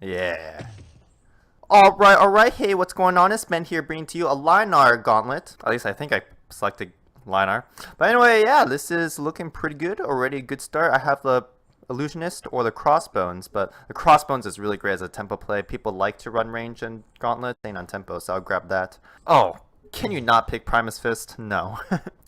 Yeah. Alright, hey, what's going on? It's Ben here bringing to you a Lyonar Gauntlet. At least I think I selected Lyonar. But anyway, yeah, this is looking pretty good. Already a good start. I have the Illusionist or the Crossbones, but the Crossbones is really great as a tempo play. People like to run range and Gauntlet, staying on tempo, so I'll grab that. Oh, can you not pick Primus Fist? No.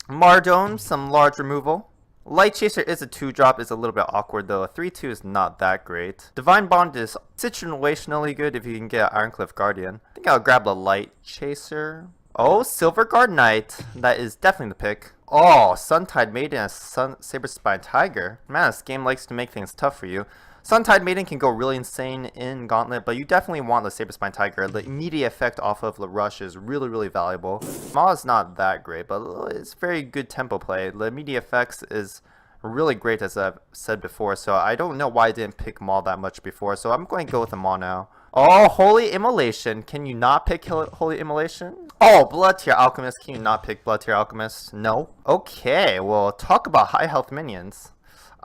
Mardome, some large removal. Light Chaser is a 2-drop, is a little bit awkward though. A 3-2 is not that great. Divine Bond is situationally good if you can get Ironcliff Guardian. I think I'll grab the Light Chaser. Oh, Silverguard Knight. That is definitely the pick. Oh, Suntide Maiden and Saber-Spine Tiger. Man, this game likes to make things tough for you. Suntide Maiden can go really insane in Gauntlet, but you definitely want the Saber-Spine Tiger. The immediate effect off of the rush is really valuable. Maw is not that great, but it's very good tempo play. The immediate effects is really great, as I've said before, so I don't know why I didn't pick Maw that much before, so I'm going to go with the Maw now. Oh, Holy Immolation. Can you not pick Holy Immolation? Oh, Blood Tier Alchemist. Can you not pick Blood Tier Alchemist? No. Okay, well, talk about high health minions.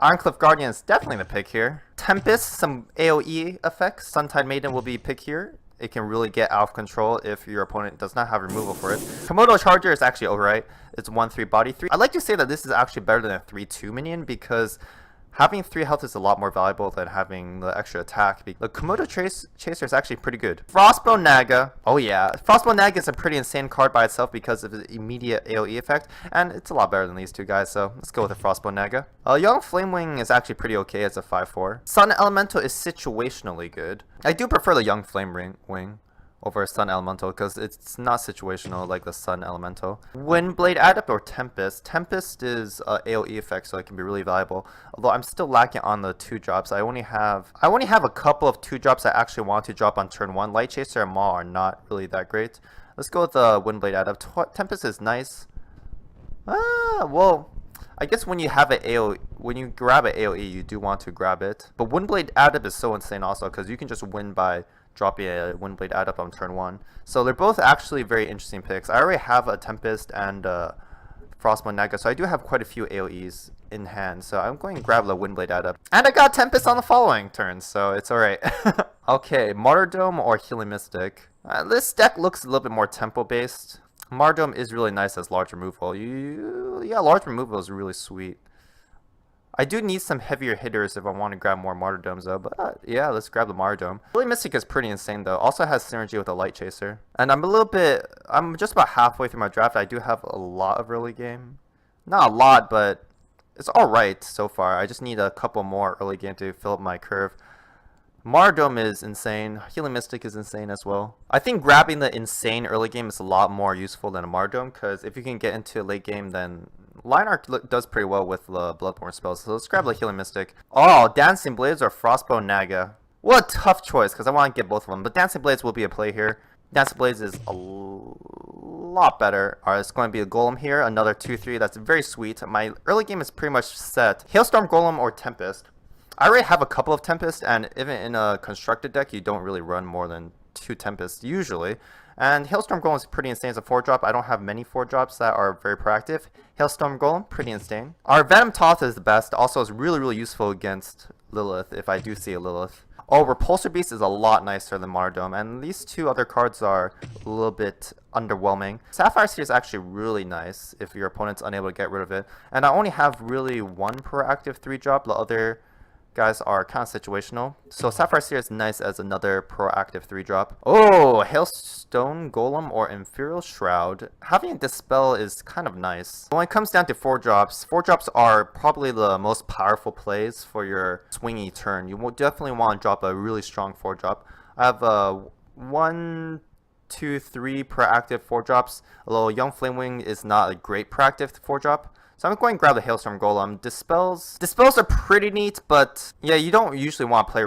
Ironcliff Guardian is definitely the pick here. Tempest, some AoE effects. Suntide Maiden will be pick here. It can really get out of control if your opponent does not have removal for it. Komodo Charger is actually alright. It's 1-3 body 3. I'd like to say that this is actually better than a 3-2 minion because having 3 health is a lot more valuable than having the extra attack. The Komodo Chaser is actually pretty good. Frostbone Naga. Oh yeah. Frostbone Naga is a pretty insane card by itself because of the immediate AoE effect. And it's a lot better than these two guys, so let's go with the Frostbone Naga. Young Flamewing is actually pretty okay as a 5-4. Sun Elemental is situationally good. I do prefer the Young Flamewing over Sun Elemental because it's not situational like the Sun Elemental. Windblade Adept or Tempest. Tempest is AoE effect, so it can be really valuable. Although I'm still lacking on the 2-drops. I only have a couple of 2-drops I actually want to drop on turn 1. Light Chaser and Maw are not really that great. Let's go with the Windblade Adept. Tempest is nice. Well, I guess when you have when you grab an AoE, you do want to grab it. But Windblade Adept is so insane also because you can just win by dropping a Windblade Adept on turn 1. So they're both actually very interesting picks. I already have a Tempest and Frostbone Naga, so I do have quite a few AoEs in hand. So I'm going to grab the Windblade Adept. And I got Tempest on the following turn, so it's alright. Okay, Martyrdom or Healing Mystic. This deck looks a little bit more tempo based. Martyrdom is really nice as large removal. Yeah, large removal is really sweet. I do need some heavier hitters if I want to grab more Martyrdoms though, but yeah, let's grab the Martyrdom. Healing Mystic is pretty insane though. Also has synergy with the Light Chaser. And I'm just about halfway through my draft. I do have a lot of early game. Not a lot, but it's alright so far. I just need a couple more early game to fill up my curve. Martyrdom is insane. Healing Mystic is insane as well. I think grabbing the insane early game is a lot more useful than a Martyrdom, because if you can get into a late game, then Lyonar does pretty well with the Bloodborne spells. So let's grab the Healing Mystic. Oh, Dancing Blades or Frostbone Naga. What a tough choice, because I want to get both of them. But Dancing Blades will be a play here. Dancing Blades is a lot better. Alright, it's going to be a Golem here. Another 2-3. That's very sweet. My early game is pretty much set. Hailstorm Golem or Tempest. I already have a couple of Tempest, and even in a constructed deck, you don't really run more than 2 Tempests usually. And Hailstorm Golem is pretty insane as a 4-drop. I don't have many 4-drops that are very proactive. Hailstorm Golem, pretty insane. Our Venom Toth is the best. Also is really useful against Lilith if I do see a Lilith. Oh, Repulsor Beast is a lot nicer than Martyrdom, and these two other cards are a little bit underwhelming. Sapphire Seer is actually really nice if your opponent's unable to get rid of it. And I only have really one proactive 3-drop. The other guys are kind of situational. So Sapphire Seer is nice as another proactive 3-drop. Oh, Hailstone Golem or Imperial Shroud. Having a Dispel is kind of nice. When it comes down to 4-drops, 4-drops are probably the most powerful plays for your swingy turn. You will definitely want to drop a really strong 4-drop. I have 1, 2, 3 proactive 4-drops. Although Young Flamewing is not a great proactive 4-drop. So I'm going to grab the Hailstorm Golem. Dispels are pretty neat, but yeah, you don't usually want to play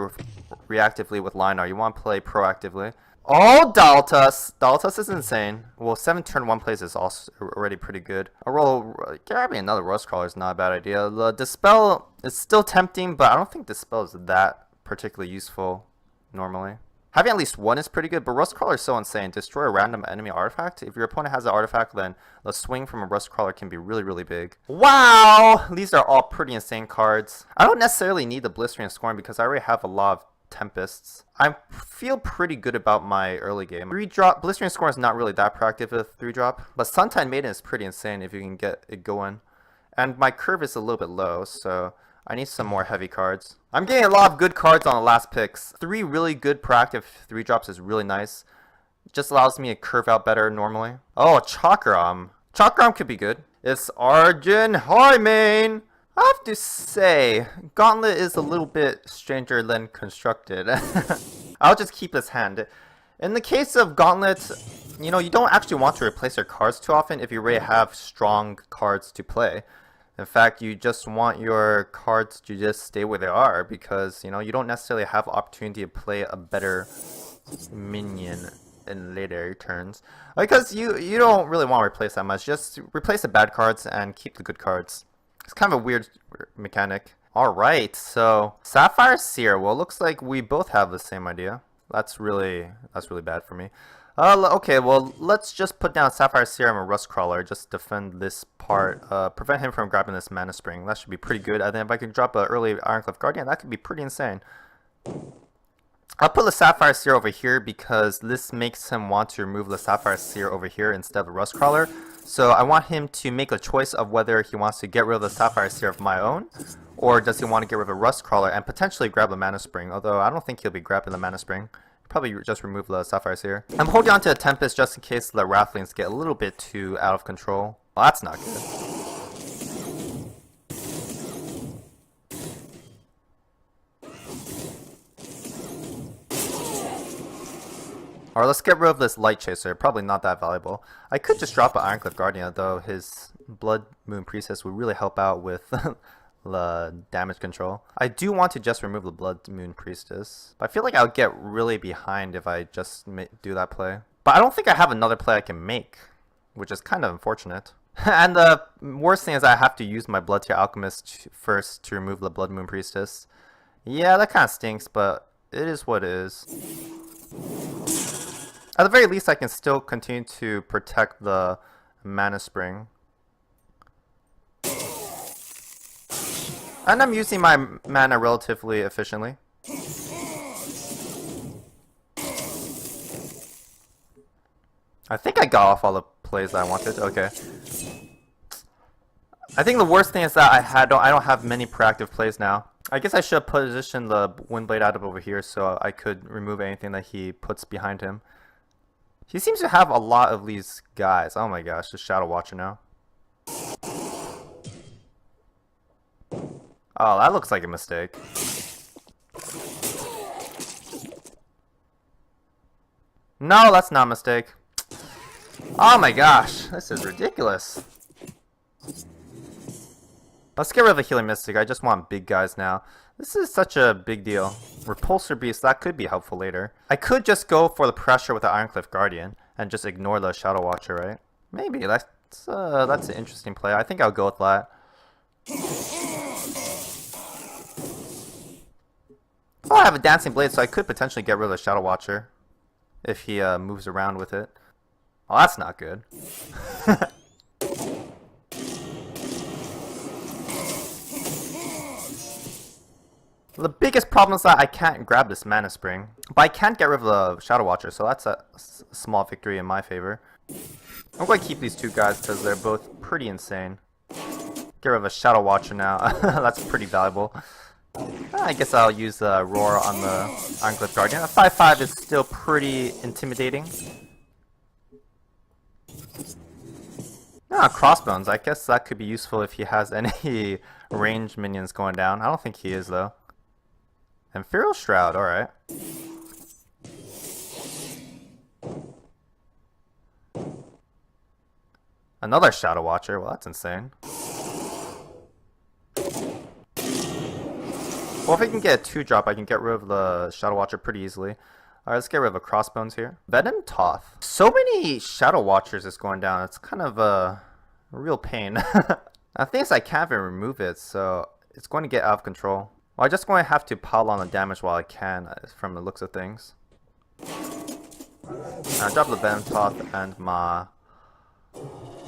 reactively with Lyonar. You want to play proactively. Oh, Daltus! Daltus is insane. Well, 7 turn 1 plays is also already pretty good. A roll, grabbing another Rust Crawler is not a bad idea. The Dispel is still tempting, but I don't think Dispel is that particularly useful normally. Having at least one is pretty good, but Rust Crawler is so insane. Destroy a random enemy artifact. If your opponent has an artifact, then the swing from a Rust Crawler can be really, really big. Wow! These are all pretty insane cards. I don't necessarily need the Blistering Scorn because I already have a lot of Tempests. I feel pretty good about my early game. 3-drop, Blistering Scorn is not really that proactive with 3-drop, but Suntide Maiden is pretty insane if you can get it going. And my curve is a little bit low, so I need some more heavy cards. I'm getting a lot of good cards on the last picks. 3 really good proactive 3-drops is really nice. It just allows me to curve out better normally. Oh, Chakram. Chakram could be good. It's Arjun. Hi, main. I have to say, Gauntlet is a little bit stranger than constructed. I'll just keep this hand. In the case of Gauntlet, you know, you don't actually want to replace your cards too often if you already have strong cards to play. In fact, you just want your cards to just stay where they are because, you know, you don't necessarily have opportunity to play a better minion in later turns. Because you don't really want to replace that much. Just replace the bad cards and keep the good cards. It's kind of a weird mechanic. Alright, so Sapphire Seer. Well, it looks like we both have the same idea. That's really bad for me. Okay, well, let's just put down Sapphire Serum and Rust Crawler. Just defend this part. Prevent him from grabbing this Mana Spring. That should be pretty good. And then if I can drop an early Ironclad Guardian, that could be pretty insane. I'll put the Sapphire Seer over here because this makes him want to remove the Sapphire Seer over here instead of the Rust Crawler. So I want him to make a choice of whether he wants to get rid of the Sapphire Seer of my own, or does he want to get rid of a Rust Crawler and potentially grab the Mana Spring, although I don't think he'll be grabbing the Mana Spring. Probably just remove the Sapphire Seer. I'm holding on to the Tempest just in case the Wrathlings get a little bit too out of control. Well, that's not good. Alright, let's get rid of this Light Chaser. Probably not that valuable. I could just drop an Ironclad Guardian, though his Blood Moon Priestess would really help out with the damage control. I do want to just remove the Blood Moon Priestess, but I feel like I would get really behind if I just do that play. But I don't think I have another play I can make, which is kind of unfortunate. And the worst thing is I have to use my Blood Tier Alchemist first to remove the Blood Moon Priestess. Yeah, that kind of stinks, but it is what it is. At the very least, I can still continue to protect the Mana Spring. And I'm using my mana relatively efficiently. I think I got off all the plays that I wanted. Okay. I think the worst thing is that I don't have many proactive plays now. I guess I should have positioned the Windblade out over here so I could remove anything that he puts behind him. He seems to have a lot of these guys. Oh my gosh, the Shadow Watcher now. Oh, that looks like a mistake. No, that's not a mistake. Oh my gosh, this is ridiculous. Let's get rid of the Healing Mystic. I just want big guys now. This is such a big deal. Repulsor Beast, that could be helpful later. I could just go for the pressure with the Ironclad Guardian and just ignore the Shadow Watcher, right? Maybe, that's an interesting play. I think I'll go with that. Oh, I have a Dancing Blade, so I could potentially get rid of the Shadow Watcher if he moves around with it. Oh, that's not good. The biggest problem is that I can't grab this Mana Spring, but I can't get rid of the Shadow Watcher, so that's a small victory in my favor. I'm going to keep these two guys because they're both pretty insane. Get rid of a Shadow Watcher now. That's pretty valuable. I guess I'll use Roar on the Ironclad Guardian. A 5/5 is still pretty intimidating. Ah, Crossbones. I guess that could be useful if he has any range minions going down. I don't think he is, though. Ethereal Shroud, alright. Another Shadow Watcher, well that's insane. Well, if I can get a 2-drop, I can get rid of the Shadow Watcher pretty easily. Alright, let's get rid of a crossbones here. Venom Toth. So many Shadow Watchers is going down. It's kind of a real pain. I think I can't even remove it, so it's going to get out of control. Well, I'm just going to have to pile on the damage while I can, from the looks of things. I'll drop the Venom Toth and my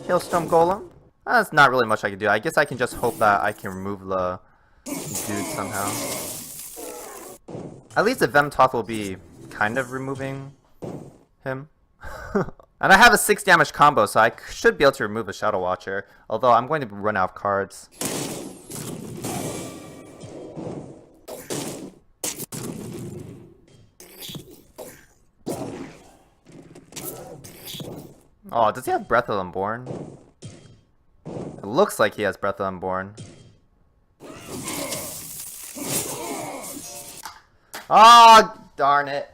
Hailstorm Golem. That's not really much I can do. I guess I can just hope that I can remove the dude somehow. At least the Venom Toth will be kind of removing him. And I have a 6 damage combo, so I should be able to remove a Shadow Watcher. Although I'm going to run out of cards. Oh, does he have Breath of Unborn? It looks like he has Breath of Unborn. Oh, darn it.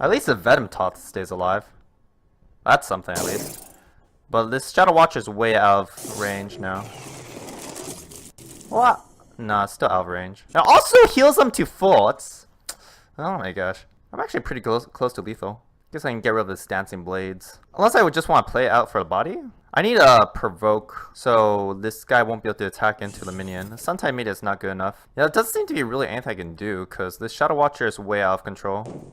At least the Venom Toth stays alive. That's something at least. But this Shadow Watcher is way out of range now. What? No, it's still out of range. It also heals them to full. It's... Oh my gosh. I'm actually pretty close to lethal. Guess I can get rid of this Dancing Blades. Unless I would just want to play it out for the body. I need a provoke, so this guy won't be able to attack into the minion. Suntide Maiden is not good enough. Yeah, it doesn't seem to be really anything I can do, because this Shadow Watcher is way out of control.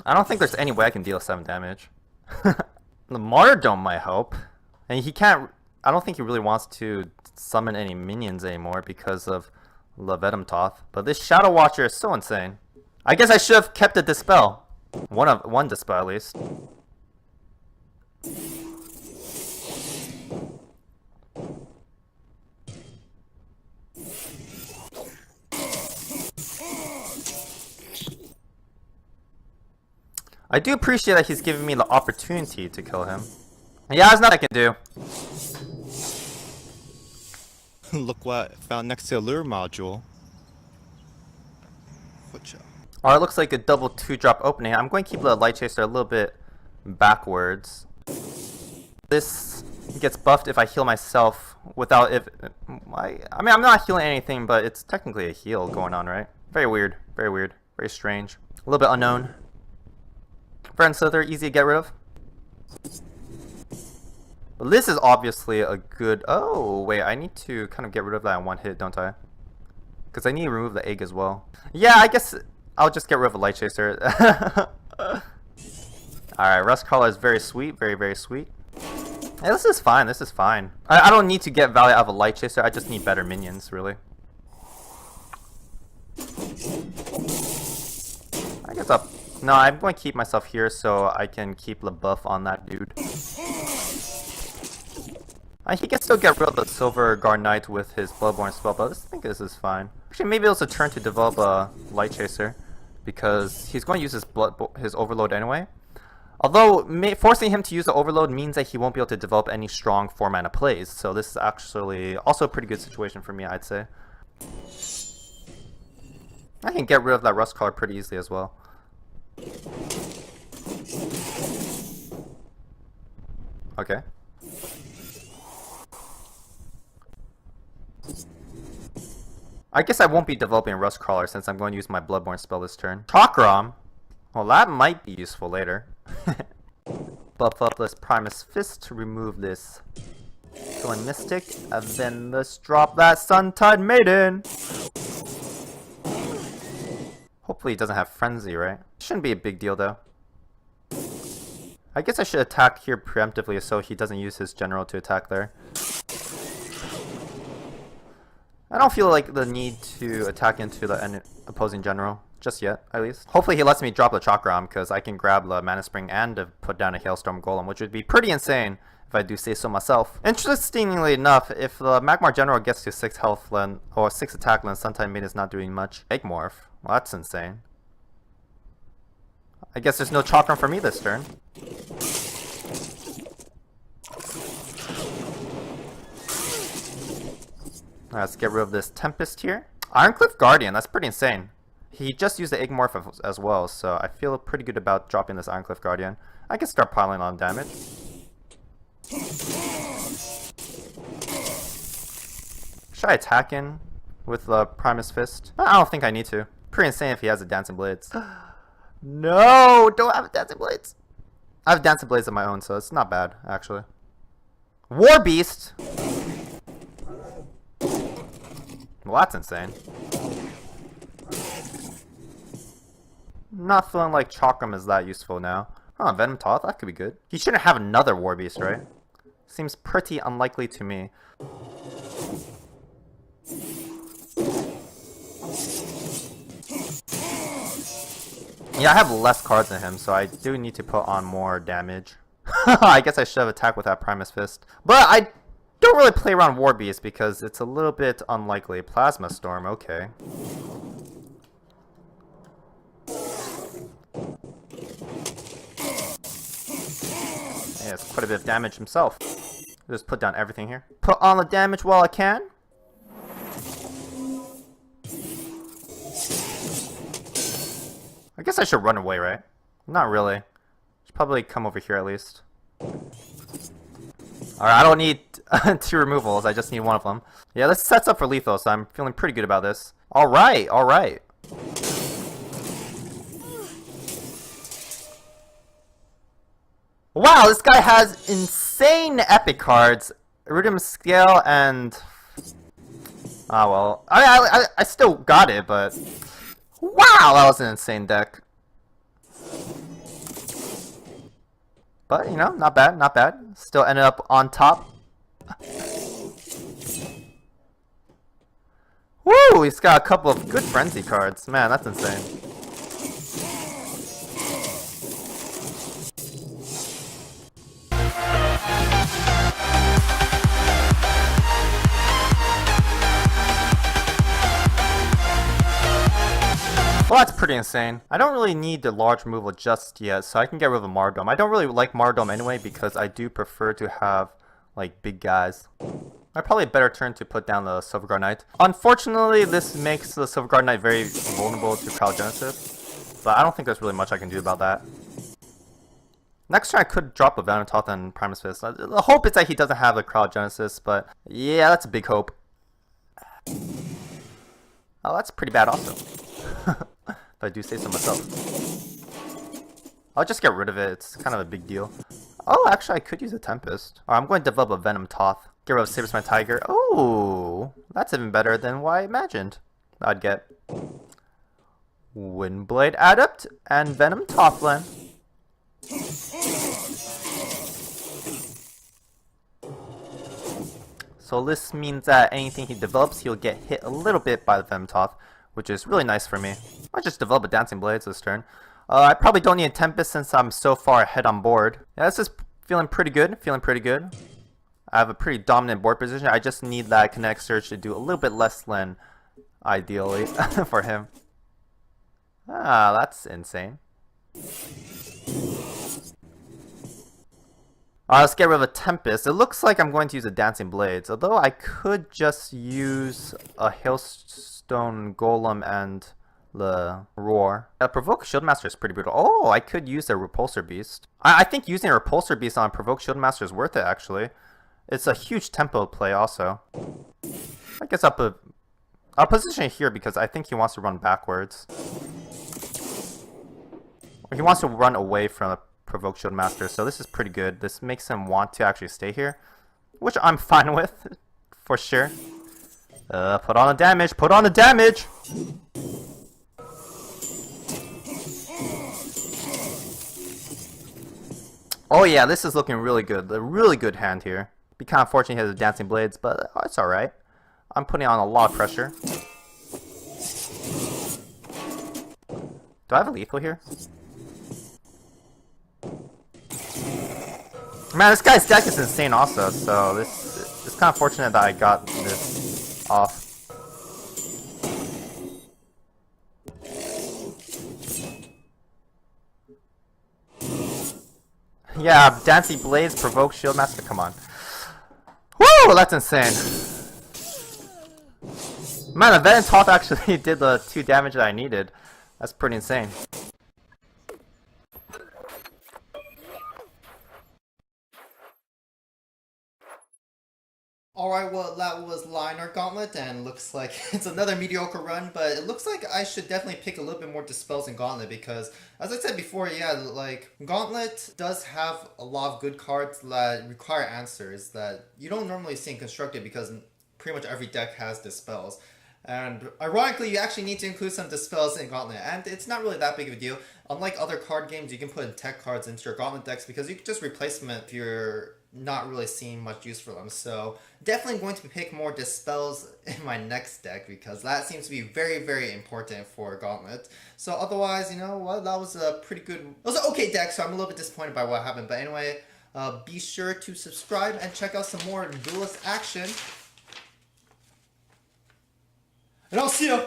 I don't think there's any way I can deal 7 damage. The Martyrdom might help. And he can't... I don't think he really wants to summon any minions anymore because of the Venom Toth. But this Shadow Watcher is so insane. I guess I should have kept the Dispel. One Dispel at least. I do appreciate that he's giving me the opportunity to kill him. Yeah, there's nothing I can do. Look what I found next to the lure module. Oh, it looks like a double 2-drop opening. I'm going to keep the Light Chaser a little bit backwards. This gets buffed if I heal myself without... I mean, I'm not healing anything, but it's technically a heal going on, right? Very weird. Very weird. Very strange. A little bit unknown. Friend Slither, easy to get rid of. But this is obviously a good... Oh, wait, I need to kind of get rid of that in one hit, don't I? Because I need to remove the egg as well. Yeah, I guess I'll just get rid of a Light Chaser. Alright, Rust Crawler is very sweet. Very, very sweet. Hey, this is fine. This is fine. I don't need to get value out of a Light Chaser. I just need better minions, really. I guess I'll... No, I'm going to keep myself here so I can keep the buff on that dude. He can still get rid of the Silver Guard Knight with his Bloodborne spell, but I think this is fine. Actually, maybe it's a turn to develop a Light Chaser, because he's going to use his Overload anyway. Although, forcing him to use the Overload means that he won't be able to develop any strong 4-mana plays, so this is actually also a pretty good situation for me, I'd say. I can get rid of that Rust Crawler pretty easily as well. Okay. I guess I won't be developing Rust Crawler since I'm going to use my Bloodborne spell this turn. Chakram! Well, that might be useful later. Buff up this Primus Fist to remove this Killing Mystic, and then let's drop that Suntide Maiden! Hopefully he doesn't have Frenzy, right? Shouldn't be a big deal though. I guess I should attack here preemptively so he doesn't use his general to attack there. I don't feel like the need to attack into the opposing general just yet, at least. Hopefully he lets me drop the Chakram because I can grab the Mana Spring and put down a Hailstorm Golem, which would be pretty insane if I do say so myself. Interestingly enough, if the Magmar General gets to 6 health then, or 6 attack then Suntide Maiden is not doing much. Egg Morph. Well, that's insane. I guess there's no Chakram for me this turn. Let's get rid of this Tempest here. Ironcliff Guardian, that's pretty insane. He just used the Igmorph as well, so I feel pretty good about dropping this Ironcliff Guardian. I can start piling on damage. Should I attack in with the Primus Fist? I don't think I need to. Pretty insane if he has a Dancing Blades. No! Don't have a Dancing Blades! I have Dancing Blades of my own, so it's not bad, actually. War Beast! Well, that's insane. Not feeling like Chakram is that useful now. Huh, Venom Toth? That could be good. He shouldn't have another War Beast, right? Seems pretty unlikely to me. Yeah, I have less cards than him, so I do need to put on more damage. I guess I should have attacked with that Primus Fist. But I don't really play around War Beast because it's a little bit unlikely. Plasma Storm, okay. Yeah, it's quite a bit of damage himself. Just put down everything here. Put on the damage while I can. I guess I should run away, right? Not really. Should probably come over here at least. Alright, I don't need 2 removals, I just need 1 of them. Yeah, this sets up for lethal, so I'm feeling pretty good about this. Alright, alright. Wow, this guy has insane epic cards. Iridium Scale and... Ah, well. I still got it, but... Wow, that was an insane deck. But, you know, not bad, not bad. Still ended up on top. Woo! He's got a couple of good Frenzy cards. Man, that's insane. Well, that's pretty insane. I don't really need the large removal just yet, so I can get rid of the Mardome. I don't really like Mardome anyway because I do prefer to have, like, big guys. I probably a better turn to put down the Silverguard Knight. Unfortunately, this makes the Silverguard Knight very vulnerable to Cryogenesis, but I don't think there's really much I can do about that. Next turn I could drop a Venom Toth and Primus Fist. The hope is that he doesn't have the Cryogenesis, but yeah, that's a big hope. Oh, that's pretty bad also. If I do say so myself. I'll just get rid of it, it's kind of a big deal. Oh, actually I could use a Tempest. Or I'm going to develop a Venom Toth. Get rid of Saberspine Tiger. Oh, that's even better than what I imagined I'd get. Windblade Adept and Venom Tothland. So this means that anything he develops, he'll get hit a little bit by the Venom Toth, which is really nice for me. I just develop a Dancing Blades this turn. I probably don't need a Tempest since I'm so far ahead on board. Yeah, this is feeling pretty good, I have a pretty dominant board position. I just need that Kinetic Surge to do a little bit less than ideally for him. Ah, that's insane. Let's get rid of a Tempest. It looks like I'm going to use a Dancing Blades, although I could just use a Hailstone Golem and the Roar. Provoke Shieldmaster is pretty brutal. Oh, I could use a Repulsor Beast. I think using a Repulsor Beast on Provoke Shieldmaster is worth it, actually. It's a huge tempo play, also. I guess I'll position it here because I think he wants to run backwards. Or he wants to run away from a Provoke Shieldmaster, so this is pretty good. This makes him want to actually stay here, which I'm fine with, for sure. Put on the damage! Put on the damage! Oh yeah, this is looking really good. A really good hand here. Be kind of fortunate he has the Dancing Blades, but it's alright. I'm putting on a lot of pressure. Do I have a lethal here? Man, this guy's deck is insane also, so it's kind of fortunate that I got this off. Yeah, Dancing Blades, Provoke Shieldmaster, come on. Woo, that's insane. Man, the Venom Toth actually did the 2 damage that I needed. That's pretty insane. Alright, well, that was Lyonar Gauntlet, and looks like it's another mediocre run, but it looks like I should definitely pick a little bit more Dispels in Gauntlet because, as I said before, yeah, like, Gauntlet does have a lot of good cards that require answers that you don't normally see in Constructed because pretty much every deck has Dispels. And ironically, you actually need to include some Dispels in Gauntlet, and it's not really that big of a deal. Unlike other card games, you can put in tech cards into your Gauntlet decks because you can just replace them if you're not really seeing much use for them. So definitely going to pick more Dispels in my next deck because that seems to be very, very important for Gauntlet. So otherwise, you know what, that was a pretty good, it was an okay deck, so I'm a little bit disappointed by what happened. But anyway, be sure to subscribe and check out some more Duelyst action. And I'll see ya!